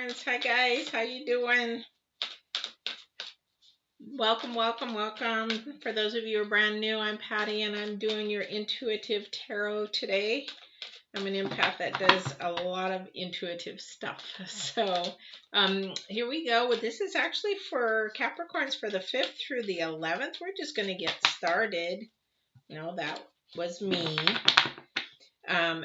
Capricorns. Hi guys, how you doing? Welcome, welcome, welcome. For those of you who are brand new, I'm Patty and I'm doing your intuitive tarot today. I'm an empath that does a lot of intuitive stuff. So here we go. This is actually for Capricorns for the 5th through the 11th. We're just going to get started. That was me.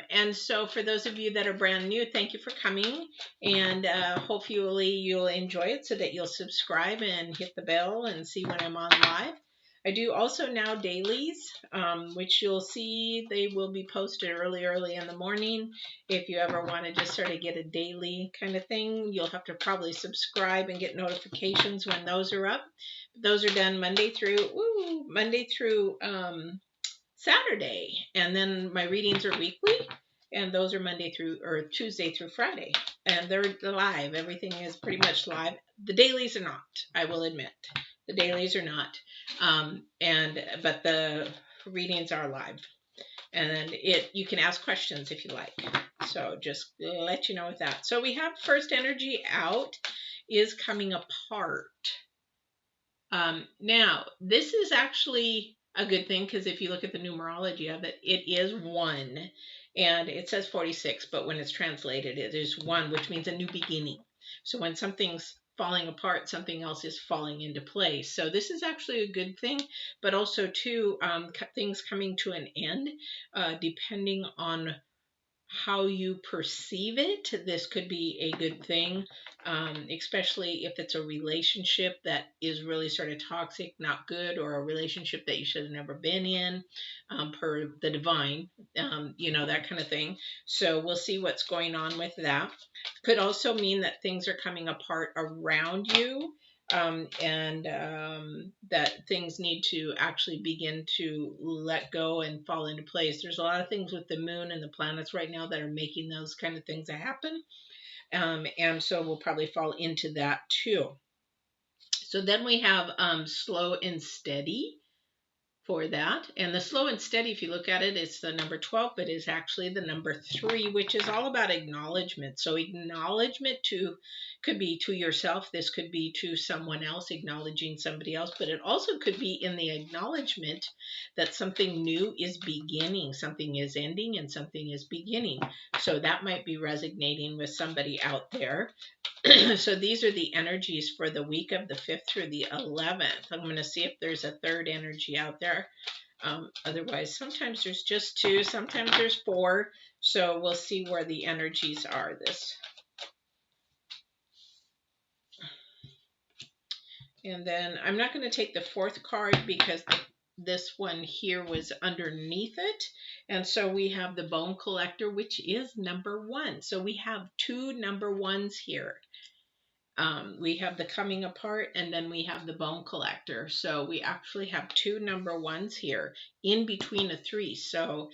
And so for those of you that are brand new, thank you for coming, and hopefully you'll enjoy it so that you'll subscribe and hit the bell and see when I'm on live. I do also now dailies, which you'll see they will be posted early in the morning. If you ever want to just sort of get a daily kind of thing, you'll have to probably subscribe and get notifications when those are up. Those are done Monday through Saturday, and then my readings are weekly, and those are Tuesday through Friday, and they're live. Everything is pretty much live. The dailies are not, I will admit. The dailies are not, but the readings are live, and you can ask questions if you like. So just let you know with that. So we have first energy out is coming apart. Now this is actually a good thing, because if you look at the numerology of it, it is 1, and it says 46, but when it's translated, it is 1, which means a new beginning. So when something's falling apart, something else is falling into place. So this is actually a good thing, but also too, things coming to an end, depending on how you perceive it. This could be a good thing, especially if it's a relationship that is really sort of toxic, not good, or a relationship that you should have never been in, per the divine, that kind of thing. So we'll see what's going on with that. Could also mean that things are coming apart around you, and that things need to actually begin to let go and fall into place. There's a lot of things with the moon and the planets right now that are making those kind of things happen, and so we'll probably fall into that too. So then we have slow and steady for that, and the slow and steady, if you look at it, it's the number 12, but is actually the number 3, which is all about acknowledgement. So acknowledgement could be to yourself, this could be to someone else, acknowledging somebody else, but it also could be in the acknowledgement that something new is beginning, something is ending, and something is beginning. So that might be resonating with somebody out there. So these are the energies for the week of the 5th through the 11th. I'm going to see if there's a third energy out there. Otherwise, sometimes there's just 2, sometimes there's 4. So we'll see where the energies are. And then I'm not going to take the 4th card because this one here was underneath it. And so we have the Bone Collector, which is number 1. So we have 2 number 1s here. We have the Coming Apart, and then we have the Bone Collector. So we actually have 2 number 1s here in between a 3. So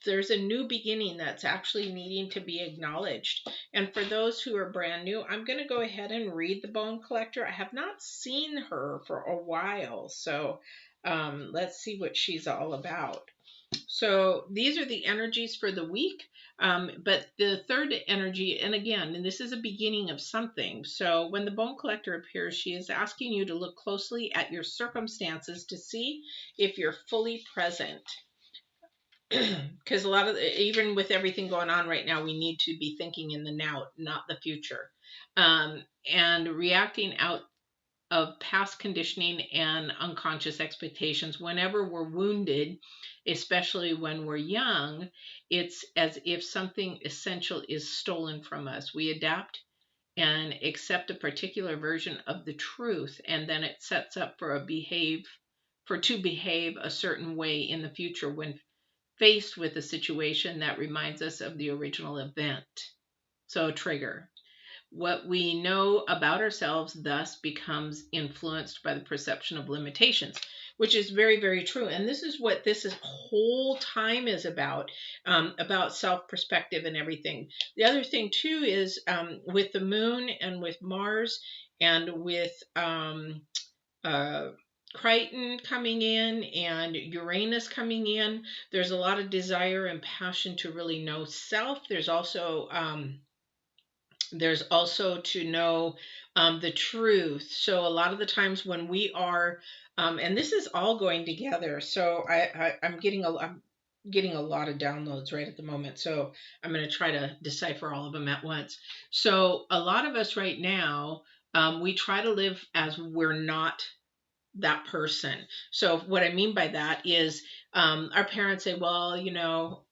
there's a new beginning that's actually needing to be acknowledged. And for those who are brand new, I'm going to go ahead and read the Bone Collector. I have not seen her for a while, so let's see what she's all about. So these are the energies for the week, but the third energy, and this is a beginning of something. So when the Bone Collector appears, she is asking you to look closely at your circumstances to see if you're fully present. Because even with everything going on right now, we need to be thinking in the now, not the future, and reacting out of past conditioning and unconscious expectations. Whenever we're wounded, especially when we're young, it's as if something essential is stolen from us. We adapt and accept a particular version of the truth, and then it sets up to behave a certain way in the future when faced with a situation that reminds us of the original event. So a trigger. What we know about ourselves thus becomes influenced by the perception of limitations, which is very, very true. And this is what this whole time is about self-perspective and everything. The other thing too is with the moon and with Mars and with Crichton coming in and Uranus coming in, there's a lot of desire and passion to really know self. There's also There's also to know the truth. So a lot of the times when we are, and this is all going together. So I'm getting a lot of downloads right at the moment. So I'm going to try to decipher all of them at once. So a lot of us right now, we try to live as we're not that person. So what I mean by that is our parents say, well,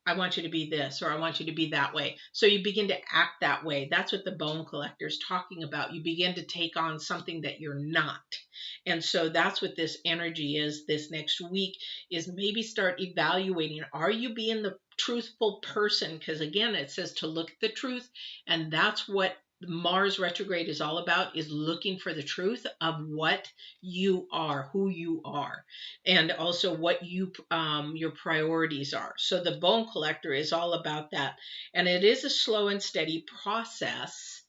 I want you to be this or I want you to be that way. So you begin to act that way. That's what the bone collector is talking about. You begin to take on something that you're not. And so that's what this energy is this next week, is maybe start evaluating, are you being the truthful person? Because again, it says to look at the truth, and that's what Mars retrograde is all about, is looking for the truth of what you are, who you are, and also what your priorities are. So the bone collector is all about that. And it is a slow and steady process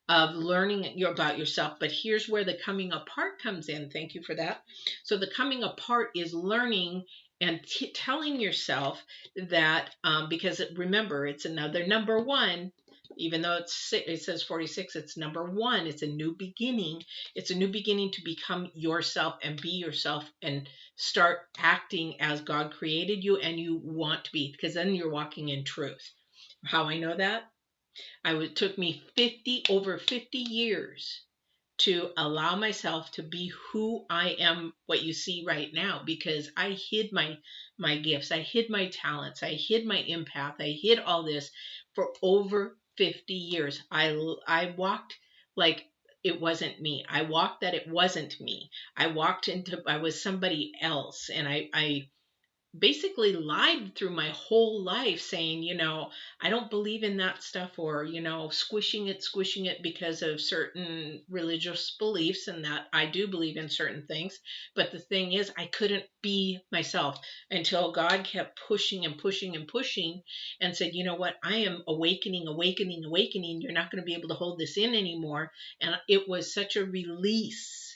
of learning about yourself. But here's where the coming apart comes in. Thank you for that. So the coming apart is learning and telling yourself that, because remember, it's another number one. Even though it says 46, it's number one. It's a new beginning. It's a new beginning to become yourself and be yourself and start acting as God created you and you want to be, because then you're walking in truth. How I know that? It took me over 50 years to allow myself to be who I am, what you see right now, because I hid my gifts, I hid my talents, I hid my empath, I hid all this for over 50 years. I walked like it wasn't me. I walked that it wasn't me. I was somebody else, and I basically lied through my whole life saying, I don't believe in that stuff, or, squishing it because of certain religious beliefs, and that I do believe in certain things. But the thing is, I couldn't be myself until God kept pushing and pushing and pushing and said, you know what, I am awakening. You're not going to be able to hold this in anymore. And it was such a release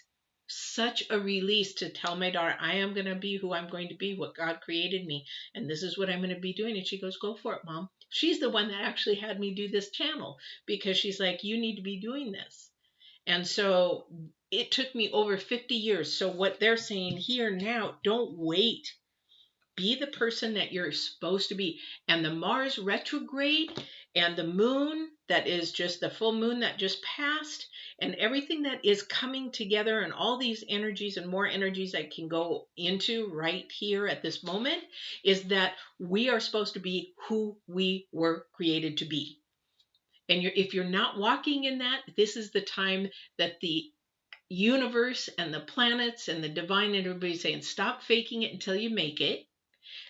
to tell my daughter, I am going to be who I'm going to be, what God created me, and this is what I'm going to be doing. And she goes, go for it, Mom. She's the one that actually had me do this channel, because she's like, you need to be doing this. And so it took me over 50 years. So what they're saying here now, don't wait. Be the person that you're supposed to be. And the Mars retrograde and the moon, that is just the full moon that just passed, and everything that is coming together, and all these energies and more energies I can go into right here at this moment, is that we are supposed to be who we were created to be. And if you're not walking in that, this is the time that the universe and the planets and the divine and everybody's saying, stop faking it until you make it.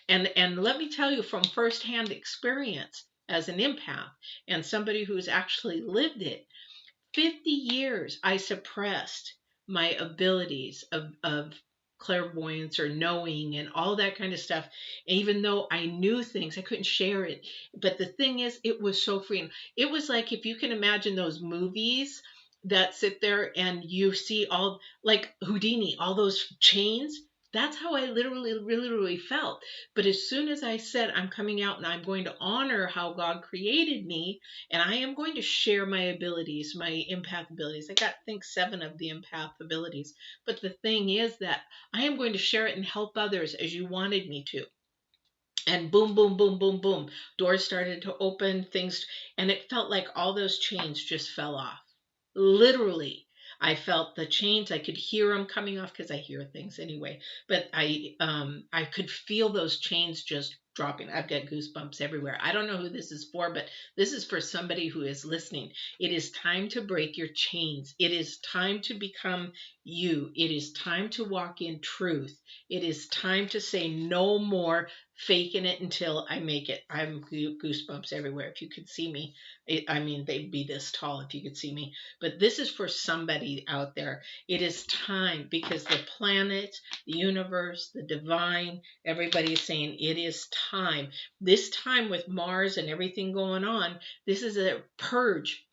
And let me tell you from firsthand experience as an empath and somebody who's actually lived it, 50 years I suppressed my abilities of clairvoyance or knowing and all that kind of stuff. And even though I knew things, I couldn't share it. But the thing is, it was so freeing. It was like, if you can imagine those movies that sit there and you see all, like Houdini, all those chains. That's how I literally felt. But as soon as I said, I'm coming out and I'm going to honor how God created me, and I am going to share my abilities, my empath abilities. I got, I think, 7 of the empath abilities. But the thing is that I am going to share it and help others as you wanted me to. And boom, boom, boom, boom, boom. Doors started to open, things, and it felt like all those chains just fell off. Literally. I felt the chains. I could hear them coming off, because I hear things anyway. But I could feel those chains just dropping. I've got goosebumps everywhere. I don't know who this is for, but this is for somebody who is listening. It is time to break your chains. It is time to become you. It is time to walk in truth. It is time to say no more faking it until I make it. I'm goosebumps everywhere. If you could see me, they'd be this tall if you could see me. But this is for somebody out there. It is time, because the planet, the universe, the divine, everybody is saying it is time. This time with Mars and everything going on, this is a purge.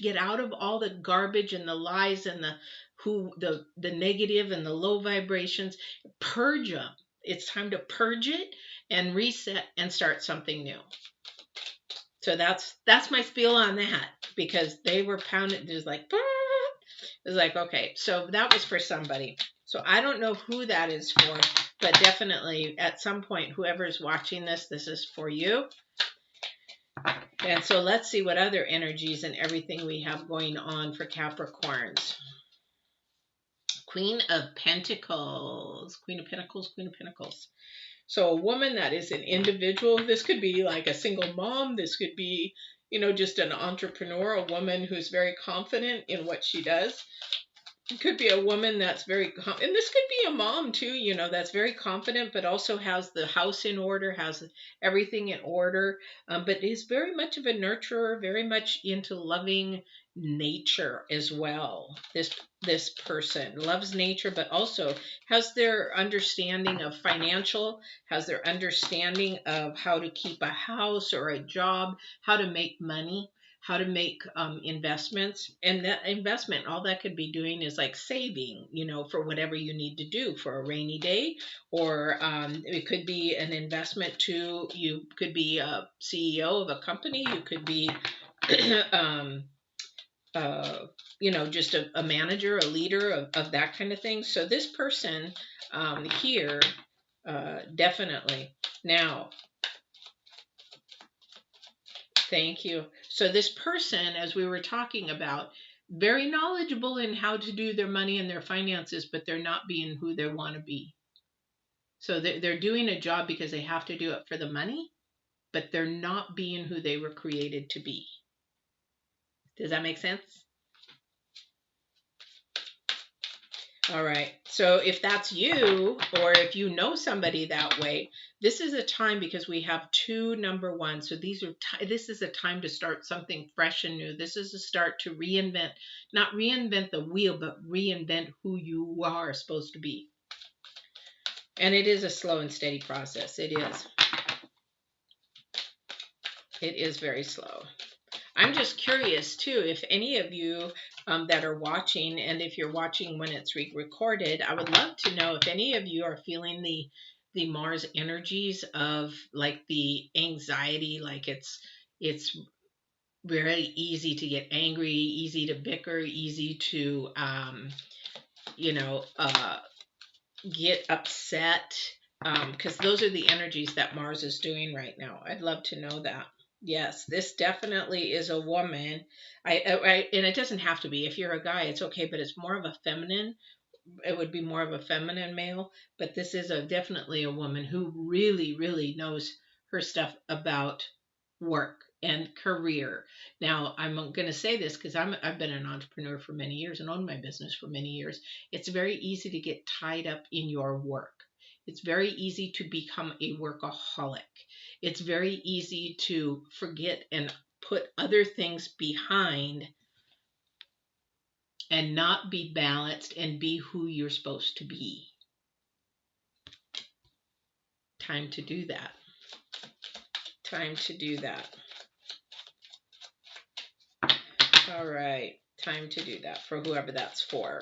Get out of all the garbage and the lies and the negative and the low vibrations. Purge them. It's time to purge it and reset and start something new. So that's my spiel on that, because they were pounding, just like, it's like, okay, so that was for somebody. So I don't know who that is for, but definitely at some point, whoever's watching this, this is for you. And so let's see what other energies and everything we have going on for Capricorns. Queen of Pentacles, Queen of Pentacles, Queen of Pentacles. So a woman that is an individual, this could be like a single mom. This could be, just an entrepreneur, a woman who's very confident in what she does. It could be a woman that's very, and this could be a mom too, that's very confident, but also has the house in order, has everything in order, but is very much of a nurturer, very much into loving nature as well. This person loves nature, but also has their understanding of financial, has their understanding of how to keep a house or a job, how to make money, how to make investments. And that investment, all that could be doing is like saving, for whatever you need to do for a rainy day, or it could be an investment to, you could be a CEO of a company, you could be just a manager, a leader of that kind of thing. So this person here, definitely. Now, thank you. So this person, as we were talking about, very knowledgeable in how to do their money and their finances, but they're not being who they want to be. So they're doing a job because they have to do it for the money, but they're not being who they were created to be. Does that make sense? All right. So if that's you, or if you know somebody that way, this is a time, because we have two number one. So this is a time to start something fresh and new. This is a start to reinvent, not reinvent the wheel, but reinvent who you are supposed to be. And it is a slow and steady process. It is. It is very slow. I'm just curious too, if any of you that are watching, and if you're watching when it's recorded, I would love to know if any of you are feeling the Mars energies of like the anxiety, like it's very easy to get angry, easy to bicker, easy to get upset, because those are the energies that Mars is doing right now. I'd love to know that. Yes, this definitely is a woman. And it doesn't have to be. If you're a guy, it's okay, but it's more of a feminine. It would be more of a feminine male. But this is definitely a woman who really, really knows her stuff about work and career. Now, I'm going to say this because I've been an entrepreneur for many years and owned my business for many years. It's very easy to get tied up in your work. It's very easy to become a workaholic. It's very easy to forget and put other things behind and not be balanced and be who you're supposed to be. Time to do that. Time to do that. All right. Time to do that for whoever that's for.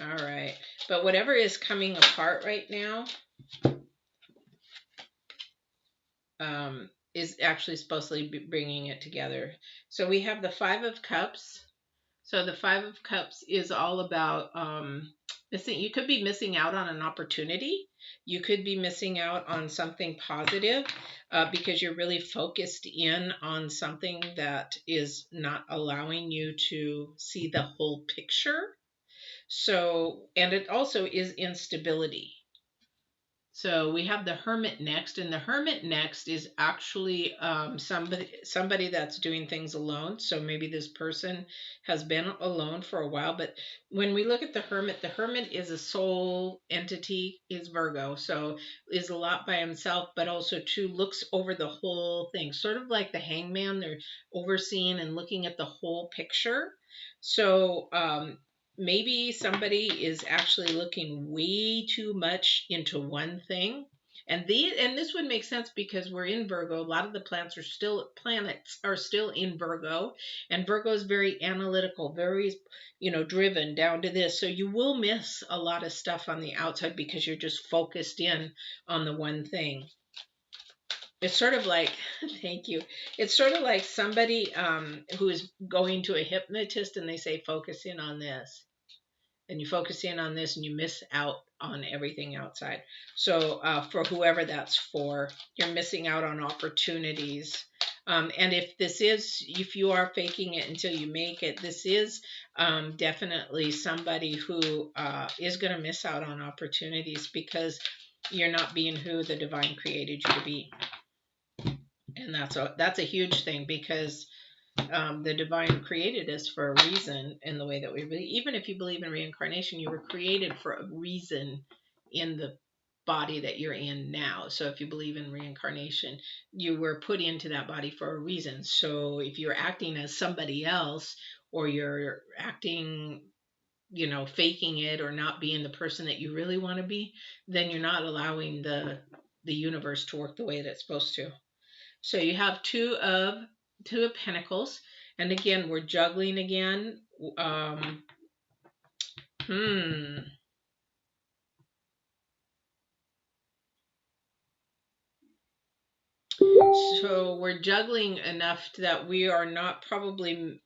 All right. But whatever is coming apart right now is actually supposed to be bringing it together. So we have the Five of Cups. So the Five of Cups is all about you could be missing out on an opportunity. You could be missing out on something positive because you're really focused in on something that is not allowing you to see the whole picture. So, and it also is instability. So we have the Hermit next, and the Hermit next is actually somebody that's doing things alone. So maybe this person has been alone for a while. But when we look at the Hermit is a soul entity, is Virgo, so is a lot by himself, but also too looks over the whole thing, sort of like the Hangman. They're overseeing and looking at the whole picture. So maybe somebody is actually looking way too much into one thing. And this would make sense because we're in Virgo. A lot of the planets are still in Virgo, and Virgo is very analytical, very driven down to this. So you will miss a lot of stuff on the outside because you're just focused in on the one thing. It's sort of like, thank you. It's sort of like somebody who is going to a hypnotist and they say, focus in on this. And you focus in on this and you miss out on everything outside. So for whoever that's for, you're missing out on opportunities. And if you are faking it until you make it, this is definitely somebody who is going to miss out on opportunities because you're not being who the divine created you to be. And that's a huge thing because the divine created us for a reason in the way that we believe. Even if you believe in reincarnation, you were created for a reason in the body that you're in now. So if you believe in reincarnation, you were put into that body for a reason. So if you're acting as somebody else or you're acting, faking it or not being the person that you really want to be, then you're not allowing the universe to work the way that it's supposed to. So you have two of Pentacles, and again we're juggling again. Um, hmm. So we're juggling enough that we are not probably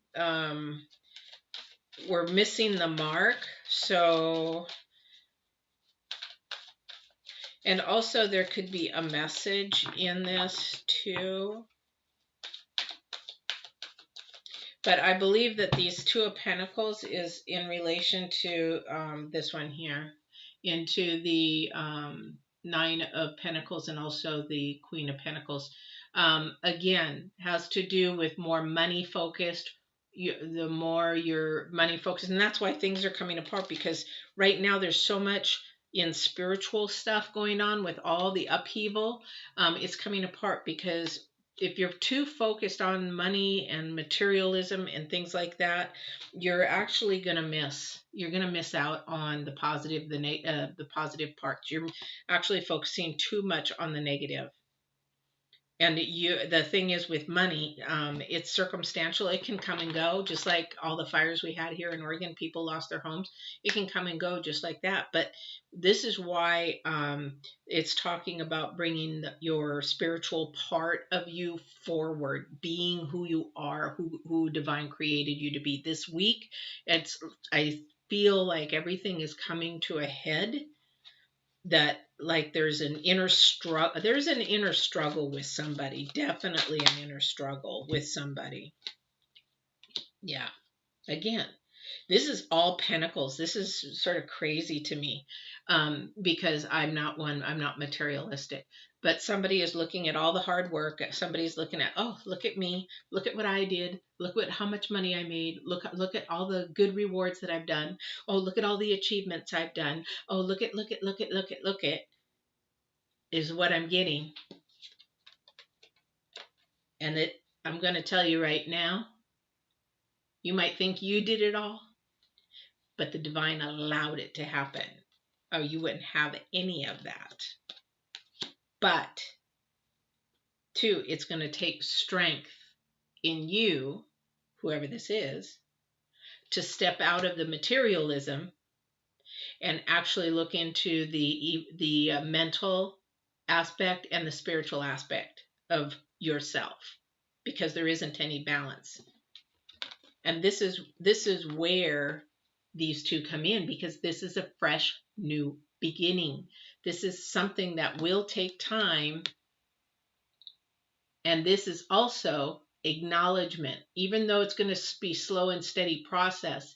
we're missing the mark. So, and also there could be a message in this too. But I believe that these Two of Pentacles is in relation to this one here, into the Nine of Pentacles and also the Queen of Pentacles. Again, has to do with more money focused. The more you're money focused, and that's why things are coming apart, because right now there's so much in spiritual stuff going on with all the upheaval. It's coming apart because if you're too focused on money and materialism and things like that, you're actually going to miss out on the positive, the positive parts. You're actually focusing too much on the negative. And the thing is with money, it's circumstantial. It can come and go, just like all the fires we had here in Oregon. People lost their homes. It can come and go just like that. But this is why it's talking about bringing your spiritual part of you forward, being who you are, who divine created you to be. This week, I feel like everything is coming to a head, that like there's an inner struggle with somebody, definitely an inner struggle with somebody. Yeah, again, this is all Pentacles. This is sort of crazy to me, because I'm not materialistic, but somebody is looking at all the hard work. Somebody's looking at, oh, look at me, look at what I did, look at how much money I made, look at all the good rewards that I've done, oh, look at all the achievements I've done, oh, look at is what I'm getting. And I'm going to tell you right now, you might think you did it all, but the divine allowed it to happen, or you wouldn't have any of that. But two, it's going to take strength in you, whoever this is, to step out of the materialism and actually look into the mental aspect and the spiritual aspect of yourself, because there isn't any balance. And this is where these two come in, because this is a fresh new beginning. This is something that will take time. And this is also acknowledgement. Even though it's going to be slow and steady process,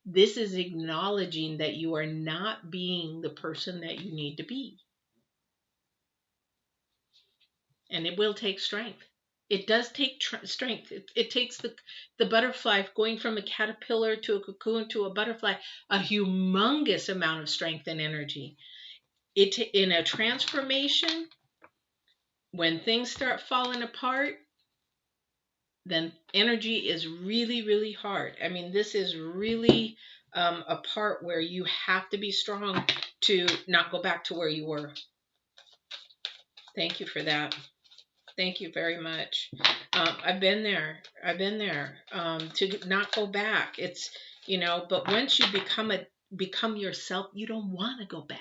this is acknowledging that you are not being the person that you need to be. And it will take strength. It does take strength. It takes the butterfly going from a caterpillar to a cocoon to a butterfly, a humongous amount of strength and energy. In a transformation, when things start falling apart, then energy is really, really hard. I mean, this is really a part where you have to be strong to not go back to where you were. Thank you for that. Thank you very much. I've been there. To not go back. It's, but once you become yourself, you don't want to go back.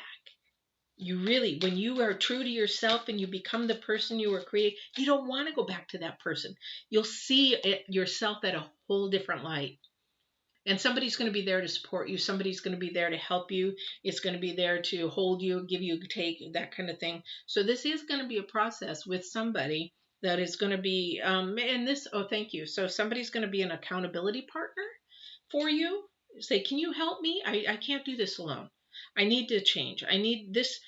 You really, when you are true to yourself and you become the person you were created, you don't want to go back to that person. You'll see yourself at a whole different light. And somebody's going to be there to support you. Somebody's going to be there to help you. It's going to be there to hold you, give you, take, that kind of thing. So this is going to be a process with somebody that is going to be, and this, oh, thank you. So somebody's going to be an accountability partner for you. Say, can you help me? I can't do this alone. I need to change. I need this.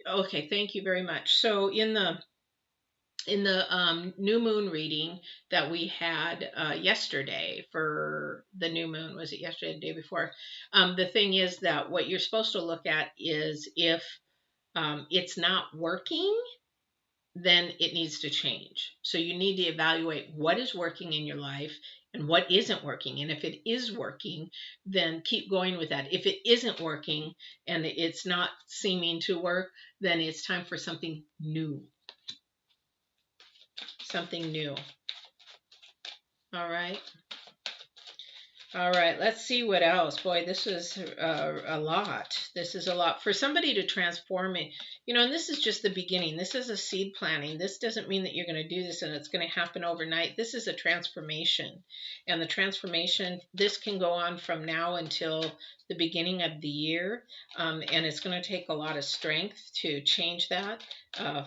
Okay, thank you very much. So in the new moon reading that we had yesterday for the new moon, was it yesterday, the day before? The thing is that what you're supposed to look at is if it's not working, then it needs to change. So you need to evaluate what is working in your life and what isn't working. And if it is working, then keep going with that. If it isn't working and it's not seeming to work, then it's time for something new. Something new. All right. All right, let's see what else. Boy, this is a lot. This is a lot for somebody to transform it. And this is just the beginning. This is a seed planting. This doesn't mean that you're going to do this and it's going to happen overnight. This is a transformation. And the transformation, this can go on from now until the beginning of the year. And it's going to take a lot of strength to change that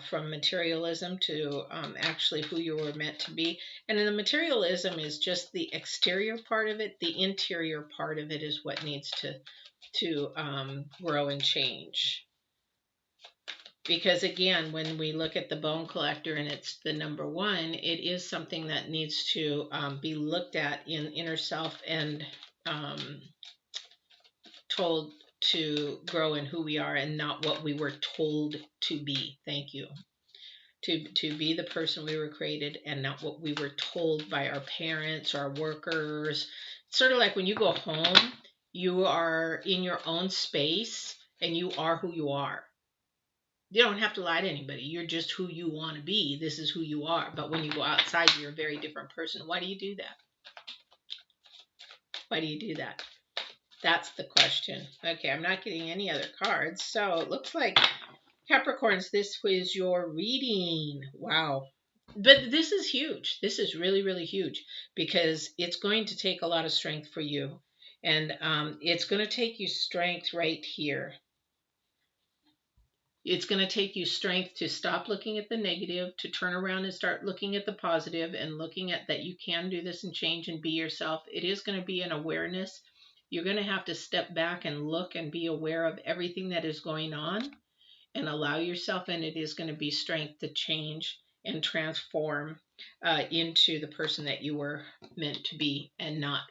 from materialism to actually who you were meant to be. And then the materialism is just the exterior part of it. The interior part of it is what needs to grow and change. Because again, when we look at the bone collector and it's the number 1, it is something that needs to be looked at in inner self and told to grow in who we are and not what we were told to be. Thank you. To be the person we were created and not what we were told by our parents, our workers. It's sort of like when you go home, you are in your own space and you are who you are. You don't have to lie to anybody. You're just who you want to be. This is who you are. But when you go outside, you're a very different person. Why do you do that? Why do you do that? That's the question. Okay, I'm not getting any other cards. So it looks like Capricorns, this was your reading. Wow. But this is huge. This is really, really huge because it's going to take a lot of strength for you. And it's going to take you strength right here. It's going to take you strength to stop looking at the negative, to turn around and start looking at the positive and looking at that you can do this and change and be yourself. It is going to be an awareness. You're going to have to step back and look and be aware of everything that is going on and allow yourself, and it is going to be strength to change and transform into the person that you were meant to be and not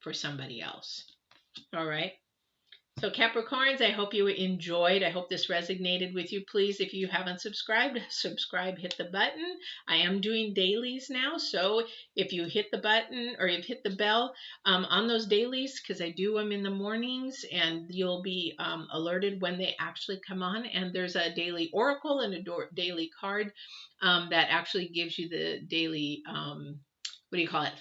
for somebody else. All right. So Capricorns, I hope you enjoyed. I hope this resonated with you. Please, if you haven't subscribed, subscribe, hit the button. I am doing dailies now. So if you hit the button or you've hit the bell on those dailies, because I do them in the mornings, and you'll be alerted when they actually come on. And there's a daily oracle and a daily card that actually gives you the daily,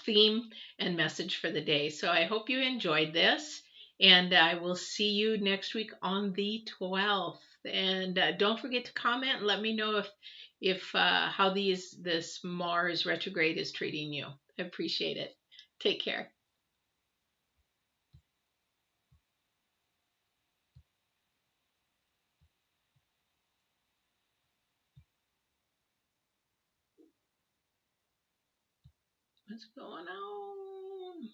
theme and message for the day. So I hope you enjoyed this. And I will see you next week on the 12th. And don't forget to comment and let me know if how this Mars retrograde is treating you. I appreciate it. Take care. What's going on?